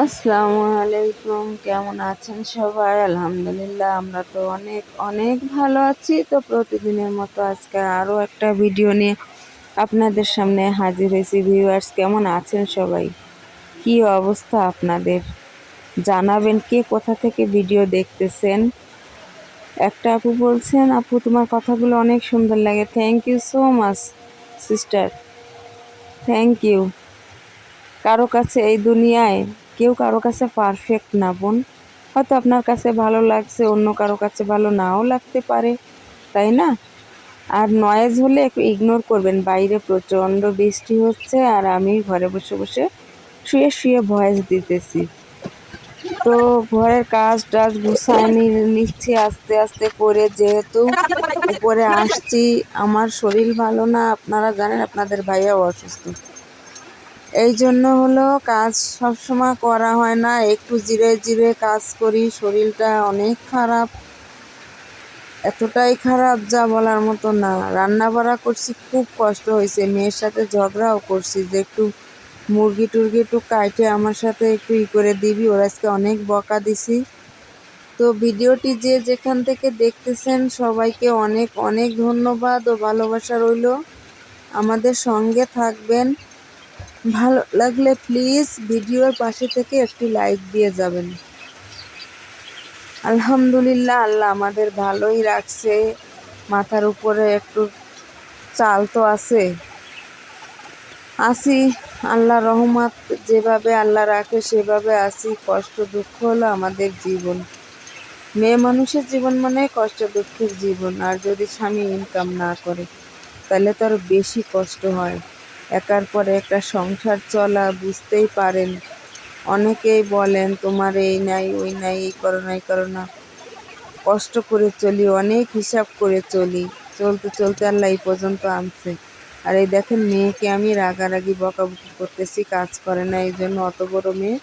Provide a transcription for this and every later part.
আসসালামু আলাইকুম, কেমন আছেন সবাই? আলহামদুলিল্লাহ, আমরা তো অনেক অনেক ভালো আছি। তো প্রতিদিনের মতো আজকে আরও একটা ভিডিও নিয়ে আপনাদের সামনে হাজির হয়েছি। ভিউয়ার্স, কেমন আছেন সবাই? কি অবস্থা আপনাদের? জানাবেন কে কোথা থেকে ভিডিও দেখতেছেন। একটা আপু বলছেন, আপু তোমার কথাগুলো অনেক সুন্দর লাগে। Thank you so much sister, thank you. কারো কাছে এই দুনিয়ায় কেউ কারো কাছে পারফেক্ট না বোন। হয়তো আপনার কাছে ভালো লাগছে, অন্য কারো কাছে ভালো নাও লাগতে পারে, তাই না? আর নয়েজ হলে একটু ইগনোর করবেন। বাইরে প্রচণ্ড বৃষ্টি হচ্ছে আর আমি ঘরে বসে বসে শুয়ে শুয়ে ভয়েস দিতেছি। তো ঘরের কাজ টাজ গুছায় নিচ্ছি আস্তে আস্তে করে, যেহেতু উপরে আসছি। আমার শরীর ভালো না, আপনারা জানেন, আপনাদের ভাইয়াও অসুস্থ। এই জন্য হলো কাজ সবসময় করা হয় না, একটু জিরে জিরে কাজ করি। শরীরটা অনেক খারাপ, এতটাই খারাপ যা বলার মতো না। রান্না বাড়া করছি, খুব কষ্ট হয়েছে। মেয়ের সাথে ঝগড়াও করছি যে একটু মুরগি টুরগি একটু কাইটে আমার সাথে একটু করে দিবি। ওর আজকে অনেক বকা দিছি। তো ভিডিওটি যে যেখান থেকে দেখতেছেন সবাইকে অনেক অনেক ধন্যবাদ ও ভালোবাসা রইল। আমাদের সঙ্গে থাকবেন। ভালো লাগলে প্লিজ ভিডিওর পাশে থেকে একটি লাইক দিয়ে যাবেন। আলহামদুলিল্লাহ, আল্লাহ আমাদের ভালোই রাখছে। মাথার উপরে একটু চাল তো আছে, আছি। আল্লাহ রহমত, যেভাবে আল্লাহ রাখে সেভাবে আছি। কষ্ট দুঃখ হলো আমাদের জীবন। মেয়ে মানুষের জীবন মানে কষ্ট দুঃখের জীবন। আর যদি স্বামী ইনকাম না করে তাহলে তো আরও বেশি কষ্ট হয়। একার পরে একটা সংসার চলা, বুঝতেই পারেন। অনেকেই বলেন তোমার এই নাই ওই নাই, এই করো না এই করো না। কষ্ট করে চলি, অনেক হিসাব করে চলি। চলতে চলতে আল্লাহ এই পর্যন্ত আনছে। আর এই দেখেন, মেয়েকে আমি রাগারাগি বকাবকি করতেছি, কাজ করে না। এই জন্য অত বড় মেয়ে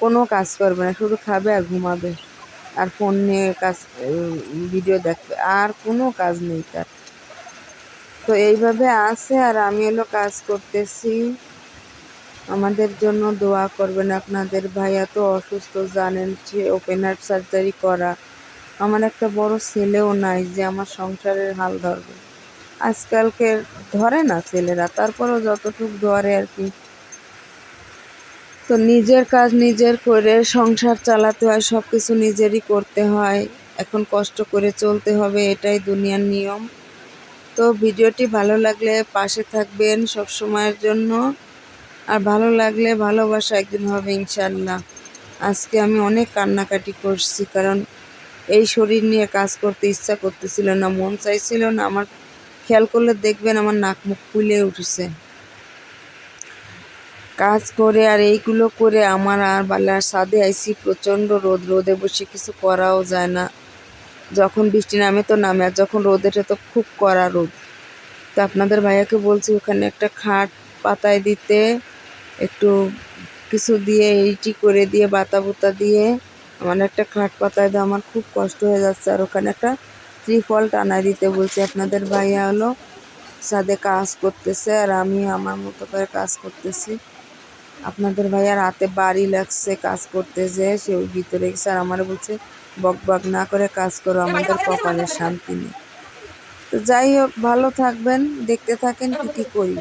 কোনো কাজ করবে না, শুধু খাবে আর ঘুমাবে আর ফোন নিয়ে কাজ, ভিডিও দেখবে, আর কোনো কাজ নেই তার। তো এইভাবে আছে আর আমি হলো কাজ করতেছি। আমাদের জন্য দোয়া করবেন। আপনাদের ভাইয়া তো অসুস্থ, জানেন, সে ওপেন হার্ট সার্জারি করা। আমার একটা বড় ছেলেও নাই যে আমার সংসারের হাল ধরবে। আজকালকে ধরে না ছেলেরা, তারপরেও যতটুকু ধরে আর কি। তো নিজের কাজ নিজের করে সংসার চালাতে হয়, সব কিছু নিজেরই করতে হয়। এখন কষ্ট করে চলতে হবে, এটাই দুনিয়ার নিয়ম। তো ভিডিওটি ভালো লাগলে পাশে থাকবেন সব সময়ের জন্য। আর ভালো লাগলে ভালোবাসা একদিন হবে ইনশাল্লাহ। আজকে আমি অনেক কান্নাকাটি করছি, কারণ এই শরীর নিয়ে কাজ করতে ইচ্ছা করতেছিল না, মন চাইছিল না আমার। খেয়াল করলে দেখবেন আমার নাক মুখ ফুলে উঠেছে কাজ করে। আর এইগুলো করে আমার আর বালার ছাদে আইসি, প্রচণ্ড রোদ, রোদে বসে কিছু করাও যায় না। যখন বৃষ্টি নামে তো নামে, আর যখন রোদ ওঠে তো খুব কড়া রোদ। তো আপনাদের ভাইয়াকে বলছি ওখানে একটা খাট পাতায় দিতে, একটু কিছু দিয়ে এইটি করে দিয়ে, বাতা বুতা দিয়ে আমার একটা খাট পাতায় দাও, আমার খুব কষ্ট হয়ে যাচ্ছে। আর ওখানে একটা ত্রিফল টানায় দিতে বলছি। আপনাদের ভাইয়া হলো ছাদে কাজ করতেছে আর আমি আমার মতো করে কাজ করতেছি। আপনাদের ভাইয়ার হাতে বাড়ি লাগছে কাজ করতে, যে সে ওই ভিতরে গেছে আর আমার বলছে বক বক না করে কাজ করো, আমাদের কপালের শান্তি নেই। তো যাই হোক, ভালো থাকবেন, দেখতে থাকেন কি কি করি।